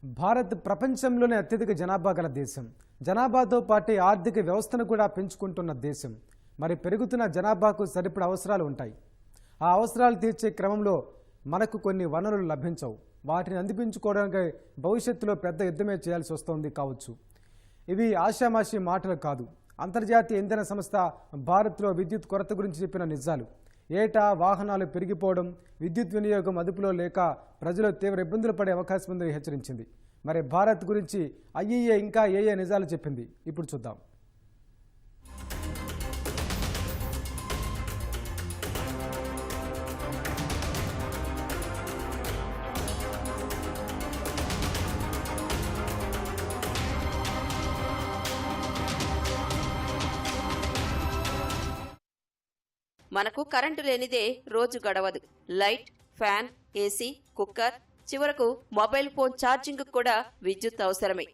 భారత్ ప్రపంచంలోనే అత్యధిక జనాభా గల దేశం. జనాభాతో పాటు ఆర్థిక వ్యవస్థను కూడా పెంచుకుంటున్న దేశం. మరి పెరుగుతున్న జనాభాకు సరిపడ అవసరాలు ఉంటాయి. ఆ అవసరాలు తీర్చే క్రమంలో మనకు కొన్ని వనరులు లభించవు. వాటిని అందిపించుకోవడానికి భవిష్యత్తులో పెద్ద యుద్ధమే చేయాల్సి వస్తుంది కావచ్చు. ఇవి ఆషామాషి మాటలు కాదు. అంతర్జాతీయ ఇంధన సంస్థ భారత్లో విద్యుత్ కొరత గురించి చెప్పిన నిజాలు. ఏటా వాహనాలు పెరిగిపోవడం, విద్యుత్ వినియోగం అదుపులో లేక ప్రజలు తీవ్ర ఇబ్బందులు పడే అవకాశం ఉందని హెచ్చరించింది. మరి భారత్ గురించి ఐఈఏ ఇంకా ఏ నిజాలు చెప్పింది ఇప్పుడు చూద్దాం. మనకు కరెంటు లేనిదే రోజు గడవదు. లైట్, ఫ్యాన్, ఏసీ, కుక్కర్, చివరకు మొబైల్ ఫోన్ ఛార్జింగ్ కూడా విద్యుత్ అవసరమే.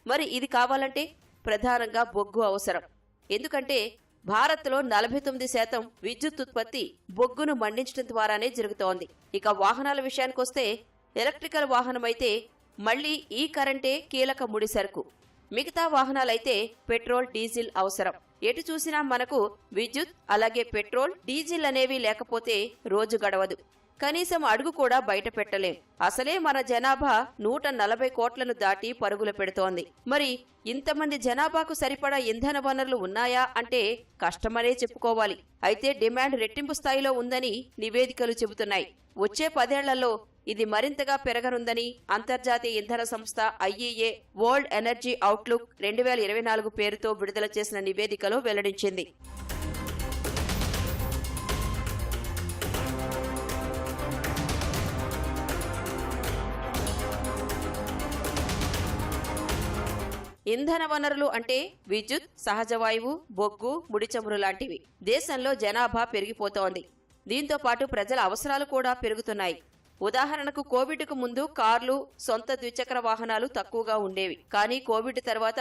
మరి ఇది కావాలంటే ప్రధానంగా బొగ్గు అవసరం. ఎందుకంటే భారత్లో 49% విద్యుత్ ఉత్పత్తి బొగ్గును మండించడం ద్వారానే జరుగుతోంది. ఇక వాహనాల విషయానికొస్తే ఎలక్ట్రికల్ వాహనమైతే మళ్లీ ఈ కరెంటే కీలక ముడిసరుకు. మిగతా వాహనాలైతే పెట్రోల్, డీజిల్ అవసరం. ఎటు చూసినా మనకు విద్యుత్, అలాగే పెట్రోల్, డీజిల్ అనేవి లేకపోతే రోజు గడవదు. కనీసం అడుగు కూడా బయట పెట్టలేం. అసలే మన జనాభా 140 కోట్లను దాటి పరుగులు పెడుతోంది. మరి ఇంతమంది జనాభాకు సరిపడా ఇంధన వనరులు ఉన్నాయా అంటే కష్టమనే చెప్పుకోవాలి. అయితే డిమాండ్ రెట్టింపు స్థాయిలో ఉందని నివేదికలు చెబుతున్నాయి. వచ్చే 10 ఏళ్లలో ఇది మరింతగా పెరగనుందని అంతర్జాతీయ ఇంధన సంస్థ ఐఈఏ వరల్డ్ ఎనర్జీ అవుట్లుక్ 2024 పేరుతో విడుదల చేసిన నివేదికలో వెల్లడించింది. ఇంధన వనరులు అంటే విద్యుత్, సహజ వాయువు, బొగ్గు, ముడి చమురు లాంటివి. దేశంలో జనాభా పెరిగిపోతోంది. దీంతో పాటు ప్రజల అవసరాలు కూడా పెరుగుతున్నాయి. ఉదాహరణకు కోవిడ్కు ముందు కార్లు, సొంత ద్విచక్ర వాహనాలు తక్కువగా ఉండేవి. కానీ కోవిడ్ తర్వాత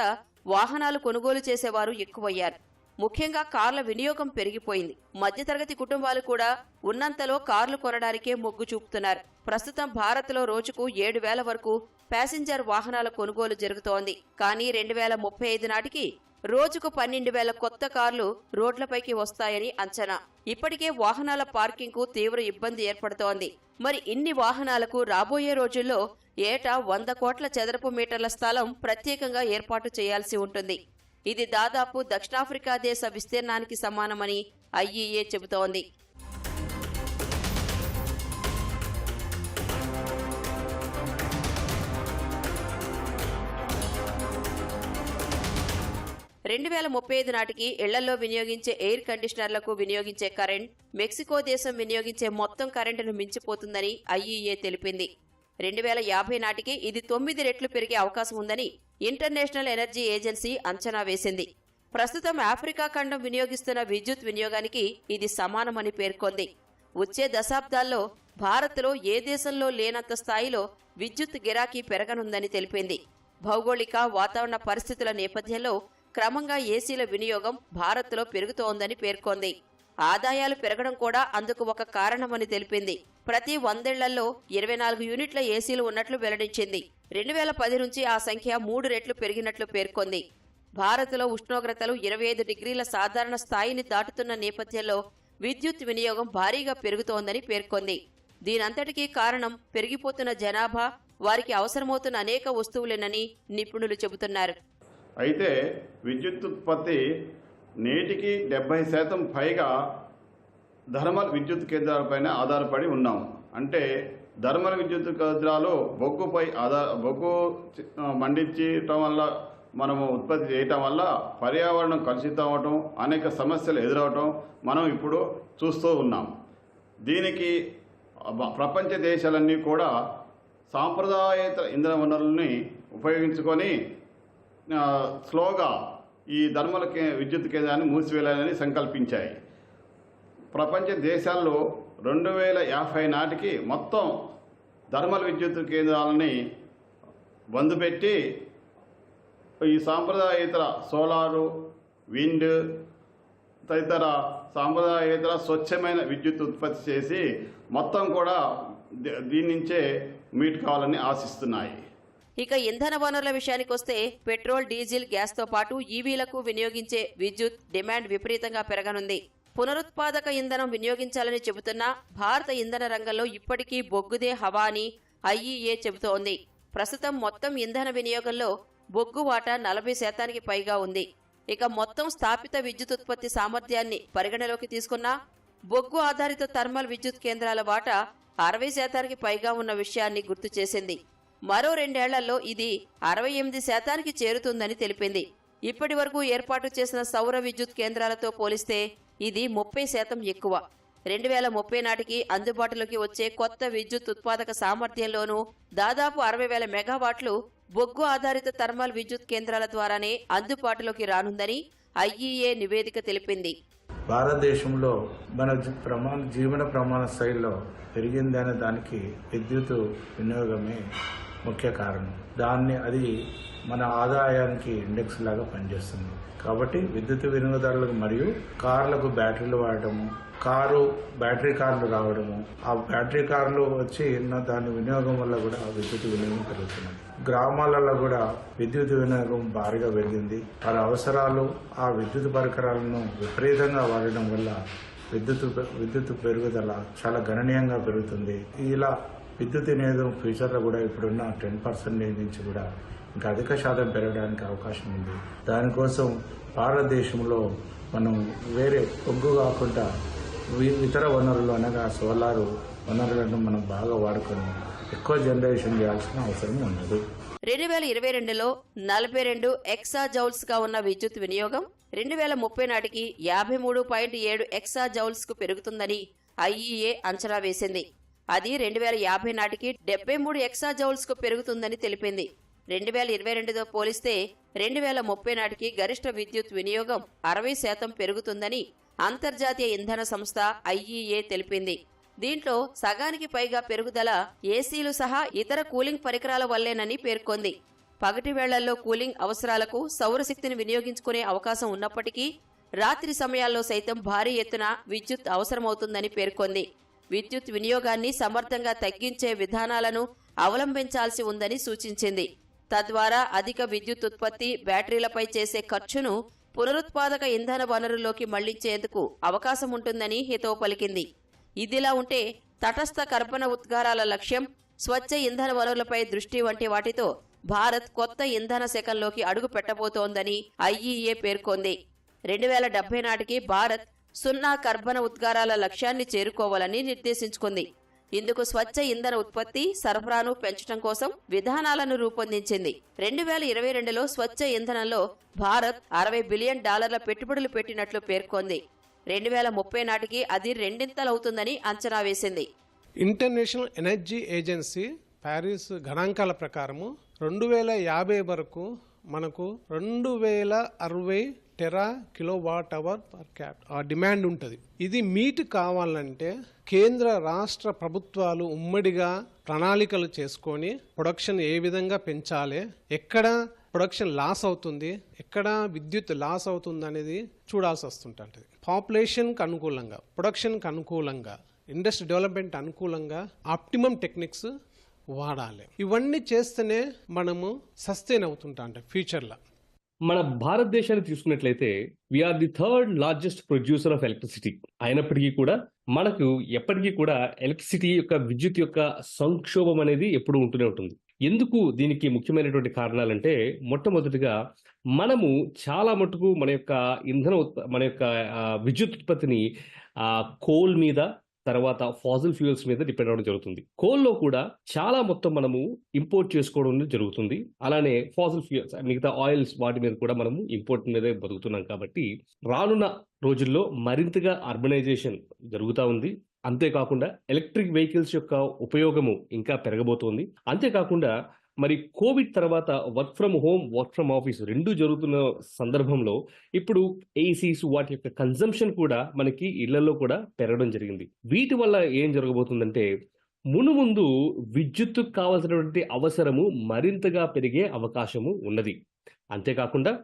వాహనాలు కొనుగోలు చేసేవారు ఎక్కువయ్యారు. ముఖ్యంగా కార్ల వినియోగం పెరిగిపోయింది. మధ్యతరగతి కుటుంబాలు కూడా ఉన్నంతలో కార్లు కొనడానికే మొగ్గు చూపుతున్నారు. ప్రస్తుతం భారత్లో రోజుకు 7,000 వరకు ప్యాసింజర్ వాహనాల కొనుగోలు జరుగుతోంది. కానీ 2035 నాటికి రోజుకు 12,000 కొత్త కార్లు రోడ్లపైకి వస్తాయని అంచనా. ఇప్పటికే వాహనాల పార్కింగ్కు తీవ్ర ఇబ్బంది ఏర్పడుతోంది. మరి ఇన్ని వాహనాలకు రాబోయే రోజుల్లో ఏటా 100 కోట్ల చదరపు మీటర్ల స్థలం ప్రత్యేకంగా ఏర్పాటు చేయాల్సి ఉంటుంది. ఇది దాదాపు దక్షిణాఫ్రికా దేశ విస్తీర్ణానికి సమానమని ఐఈఏ చెబుతోంది. (2035) నాటికి ఇళ్లలో వినియోగించే ఎయిర్ కండిషనర్లకు వినియోగించే కరెంట్ మెక్సికో దేశం వినియోగించే మొత్తం కరెంటును మించిపోతుందని ఐఈఏ తెలిపింది. 2050 నాటికి ఇది 9 రెట్లు పెరిగే అవకాశం ఉందని ఇంటర్నేషనల్ ఎనర్జీ ఏజెన్సీ అంచనా వేసింది. ప్రస్తుతం ఆఫ్రికా ఖండం వినియోగిస్తున్న విద్యుత్ వినియోగానికి ఇది సమానమని పేర్కొంది. వచ్చే దశాబ్దాల్లో భారత్లో ఏ దేశంలో లేనంత స్థాయిలో విద్యుత్ గిరాకీ పెరగనుందని తెలిపింది. భౌగోళిక, వాతావరణ పరిస్థితుల నేపథ్యంలో క్రమంగా ఏసీల వినియోగం భారత్లో పెరుగుతోందని పేర్కొంది. ఆదాయాలు పెరగడం కూడా అందుకు ఒక కారణమని తెలిపింది. ప్రతి 100 ఏళ్లలో 24 యూనిట్ల ఏసీలు ఉన్నట్లు వెల్లడించింది. 2010 నుంచి ఆ సంఖ్య 3 రెట్లు పెరిగినట్లు పేర్కొంది. భారత్లో ఉష్ణోగ్రతలు 25 డిగ్రీల సాధారణ స్థాయిని దాటుతున్న నేపథ్యంలో విద్యుత్ వినియోగం భారీగా పెరుగుతోందని పేర్కొంది. దీనంతటికీ కారణం పెరిగిపోతున్న జనాభా, వారికి అవసరమవుతున్న అనేక వస్తువులేనని నిపుణులు చెబుతున్నారు. అయితే విద్యుత్ ఉత్పత్తి నేటికి 70% పైగా థర్మల్ విద్యుత్ కేంద్రాలపైన ఆధారపడి ఉన్నాం. అంటే థర్మల్ విద్యుత్ కేంద్రాలు బొగ్గు మండించడం వల్ల మనము ఉత్పత్తి చేయటం వల్ల పర్యావరణం కలుషితం అవటం, అనేక సమస్యలు ఎదురవటం మనం ఇప్పుడు చూస్తూ ఉన్నాం. దీనికి ప్రపంచ దేశాలన్నీ కూడా సాంప్రదాయేతర ఇంధన వనరుల్ని ఉపయోగించుకొని స్లోగా ఈ థర్మల్ విద్యుత్ కేంద్రాన్ని మూసివేయాలని సంకల్పించాయి. ప్రపంచ దేశాల్లో 2050 నాటికి మొత్తం థర్మల్ విద్యుత్ కేంద్రాలని బంద్ పెట్టి ఈ సాంప్రదాయేతర సోలారు, విండ్ తదితర సాంప్రదాయేతర స్వచ్ఛమైన విద్యుత్ ఉత్పత్తి చేసి మొత్తం కూడా దీని నుంచే మీట్ కావాలని ఆశిస్తున్నాయి. ఇక ఇంధన వనరుల విషయానికొస్తే పెట్రోల్, డీజిల్, గ్యాస్తో పాటు ఈవీలకు వినియోగించే విద్యుత్ డిమాండ్ విపరీతంగా పెరగనుంది. పునరుత్పాదక ఇంధనం వినియోగించాలని చెబుతున్నా భారత ఇంధన రంగంలో ఇప్పటికీ బొగ్గుదే హవా అని ఐఈఏ చెబుతోంది. ప్రస్తుతం మొత్తం ఇంధన వినియోగంలో బొగ్గు వాటా 40% పైగా ఉంది. ఇక మొత్తం స్థాపిత విద్యుత్ ఉత్పత్తి సామర్థ్యాన్ని పరిగణలోకి తీసుకున్నా బొగ్గు ఆధారిత థర్మల్ విద్యుత్ కేంద్రాల వాటా 60% పైగా ఉన్న విషయాన్ని గుర్తు చేసింది. మరో 2 ఏళ్లలో ఇది 68% చేరుతుందని తెలిపింది. ఇప్పటి వరకు ఏర్పాటు చేసిన సౌర విద్యుత్ కేంద్రాలతో పోలిస్తే ఇది 30% ఎక్కువ. 2030 నాటికి అందుబాటులోకి వచ్చే కొత్త విద్యుత్ ఉత్పాదక సామర్థ్యంలోనూ దాదాపు 60,000 మెగావాట్లు బొగ్గు ఆధారిత థర్మల్ విద్యుత్ కేంద్రాల ద్వారానే అందుబాటులోకి రానుందని ఐఈఏ నివేదిక తెలిపింది. భారతదేశంలో మన జీవన ప్రమాణ స్థాయిలో పెరిగిందనే దానికి విద్యుత్ వినియోగమే ముఖ్య కారణం. అది మన ఆదాయానికి ఇండెక్స్ లాగా పనిచేస్తుంది. కాబట్టి విద్యుత్ వినియోగదారులకు మరియు కార్లకు బ్యాటరీలు వాడటము, బ్యాటరీ కార్లు రావడము, ఆ బ్యాటరీ కార్లు వచ్చి దాని వినియోగం వల్ల కూడా విద్యుత్ వినియోగం పెరుగుతున్నది. గ్రామాలలో కూడా విద్యుత్ వినియోగం భారీగా పెరిగింది. వాళ్ళ అవసరాలు ఆ విద్యుత్ పరికరాలను విపరీతంగా వాడడం వల్ల విద్యుత్ పెరుగుదల చాలా గణనీయంగా పెరుగుతుంది. ఇలా విద్యుత్ వినియోగం ఫ్యూచర్లో కూడా ఇప్పుడున్న 10% నుంచి కూడా ఇంకా అధిక శాతం పెరగడానికి అవకాశం ఉంది. దానికోసం భారతదేశంలో మనం వేరే బొగ్గు కాకుండా ఇతర వనరులు అనగా సోలార్ వనరులను మనం బాగా వాడుకొని ఎక్కువ జనరేషన్ చేయాల్సిన అవసరం ఉన్నది. 2022లో 42 ఎక్సా జౌల్స్ గా ఉన్న విద్యుత్ వినియోగం 2030 నాటికి 53.7 ఎక్సా జౌల్స్ కు పెరుగుతుందని ఐఈఏ అంచనా వేసింది. అది 2050 నాటికి 73 ఎక్సా జౌల్స్ కు పెరుగుతుందని తెలిపింది. 2022తో పోలిస్తే 2030 నాటికి గరిష్ట విద్యుత్ వినియోగం 60% పెరుగుతుందని అంతర్జాతీయ ఇంధన సంస్థ ఐఈఏ తెలిపింది. దీంట్లో సగానికి పైగా పెరుగుదల ఏసీలు సహా ఇతర కూలింగ్ పరికరాల వల్లేనని పేర్కొంది. పగటి వేళల్లో కూలింగ్ అవసరాలకు సౌరశక్తిని వినియోగించుకునే అవకాశం ఉన్నప్పటికీ రాత్రి సమయాల్లో సైతం భారీ ఎత్తున విద్యుత్ అవసరమవుతుందని పేర్కొంది. విద్యుత్ వినియోగాన్ని సమర్థంగా తగ్గించే విధానాలను అవలంబించాల్సి ఉందని సూచించింది. తద్వారా అధిక విద్యుత్ ఉత్పత్తి, బ్యాటరీలపై చేసే ఖర్చును పునరుత్పాదక ఇంధన వనరుల్లోకి మళ్లించేందుకు అవకాశం ఉంటుందని హితవు పలికింది. ఇదిలా ఉంటే తటస్థ కర్బన ఉద్గారాల లక్ష్యం, స్వచ్ఛ ఇంధన వనరులపై దృష్టి వంటి వాటితో భారత్ కొత్త ఇంధన శకంలోకి అడుగు పెట్టబోతోందని ఐఈఏ పేర్కొంది. 2070 నాటికి భారత్ 0 కర్బన ఉద్గారాల లక్ష్యాన్ని చేరుకోవాలని నిర్దేశించుకుంది. ఇందుకు స్వచ్ఛ ఇంధన ఉత్పత్తి, సరఫరాను పెంచడం కోసం విధానాలను రూపొందించింది. 2022లో స్వచ్ఛ ఇంధనంలో భారత్ $60 బిలియన్ పెట్టుబడులు పెట్టినట్లు పేర్కొంది. 2030 నాటికి అది రెండింతలవుతుందని అంచనా వేసింది. ఇంటర్నేషనల్ ఎనర్జీ ఏజెన్సీ ప్యారిస్ గణాంకాల ప్రకారము 2050 వరకు మనకు 2060 tera kilowatt hour per capita demand ఉంటుంది. ఇది మీట్ కావాలంటే కేంద్ర రాష్ట్ర ప్రభుత్వాలు ఉమ్మడిగా ప్రణాళికలు చేసుకొని ప్రొడక్షన్ ఏ విధంగా పెంచాలి, ఎక్కడ ప్రొడక్షన్ లాస్ అవుతుంది, ఎక్కడ విద్యుత్ లాస్ అవుతుంది అనేది చూడాల్సి వస్తుంటుంది. పాపులేషన్కి అనుకూలంగా, ప్రొడక్షన్కి అనుకూలంగా, ఇండస్ట్రీ డెవలప్మెంట్ అనుకూలంగా ఆప్టిమమ్ టెక్నిక్స్ వాడాలి. ఇవన్నీ చేస్తేనే మనము సస్టైన్ అవుతుంటా అంటే ఫ్యూచర్లో. మన భారతదేశాన్ని తీసుకున్నట్లయితే we are the 3rd largest producer of electricity అయినప్పటికీ కూడా మనకు ఎప్పటికీ కూడా ఎలక్ట్రిసిటీ యొక్క విద్యుత్ యొక్క సంక్షోభం అనేది ఎప్పుడు ఉంటూనే ఉంటుంది. ఎందుకు దీనికి ముఖ్యమైనటువంటి కారణాలంటే మొట్టమొదటిగా మనము చాలా మటుకు మన యొక్క విద్యుత్ ఉత్పత్తిని కోల్ మీద, తర్వాత ఫాసిల్ ఫ్యూయల్స్ మీద డిపెండ్ అవ్వడం జరుగుతుంది. కోల్లో కూడా చాలా మొత్తం మనము ఇంపోర్ట్ చేసుకోవడం జరుగుతుంది. అలానే ఫాసిల్ ఫ్యూయల్స్, మిగతా ఆయిల్స్, వాటి మీద కూడా మనము ఇంపోర్ట్ మీదే బతుకుతున్నాం. కాబట్టి రానున్న రోజుల్లో మరింతగా అర్బనైజేషన్ జరుగుతూ ఉంది. అంతేకాకుండా ఎలక్ట్రిక్ వెహికల్స్ యొక్క ఉపయోగము ఇంకా పెరగబోతోంది. అంతేకాకుండా మరి కోవిడ్ తర్వాత work from home, work from office రెండూ జరుగుతున్న సందర్భంలో ఇప్పుడు ఏసీస్ వాటి యొక్క కన్జంప్షన్ కూడా మనకి ఇళ్లలో కూడా పెరగడం జరిగింది. వీటి వల్ల ఏం జరగబోతుందంటే మునుముందు విద్యుత్తుకు కావాల్సినటువంటి అవసరము మరింతగా పెరిగే అవకాశము ఉన్నది. అంతేకాకుండా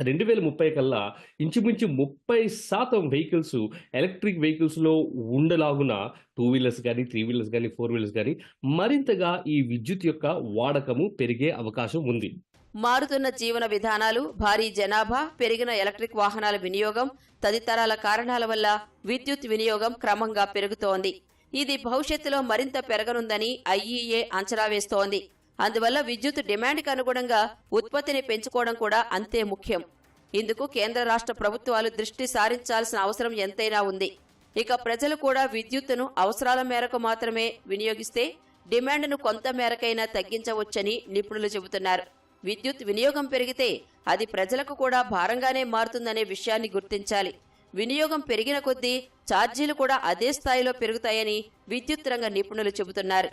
2030 కల్లా ఇంచుమించు 30% వెహికల్స్ ఎలక్ట్రిక్ వెహికల్స్లో ఉండలాగున 2 వీలర్స్ కానీ 3 వీలర్స్ కానీ 4 వీలర్స్ కానీ మరింతగా ఈ విద్యుత్ యొక్క వాడకము పెరిగే అవకాశం ఉంది. మారుతున్న జీవన విధానాలు, భారీ జనాభా, పెరిగిన ఎలక్ట్రిక్ వాహనాల వినియోగం తదితరాల కారణాల వల్ల విద్యుత్ వినియోగం క్రమంగా పెరుగుతోంది. ఇది భవిష్యత్తులో మరింత పెరగనుందని ఐఈఏ అంచనా వేస్తోంది. అందువల్ల విద్యుత్ డిమాండ్కి అనుగుణంగా ఉత్పత్తిని పెంచుకోవడం కూడా అంతే ముఖ్యం. ఇందుకు కేంద్ర రాష్ట్ర ప్రభుత్వాలు దృష్టి సారించాల్సిన అవసరం ఎంతైనా ఉంది. ఇక ప్రజలు కూడా విద్యుత్తును అవసరాల మేరకు మాత్రమే వినియోగిస్తే డిమాండ్ను కొంత మేరకైనా తగ్గించవచ్చని నిపుణులు చెబుతున్నారు. విద్యుత్ వినియోగం పెరిగితే అది ప్రజలకు కూడా భారంగానే మారుతుందనే విషయాన్ని గుర్తించాలి. వినియోగం పెరిగిన కొద్దీ ఛార్జీలు కూడా అదే స్థాయిలో పెరుగుతాయని విద్యుత్ రంగ నిపుణులు చెబుతున్నారు.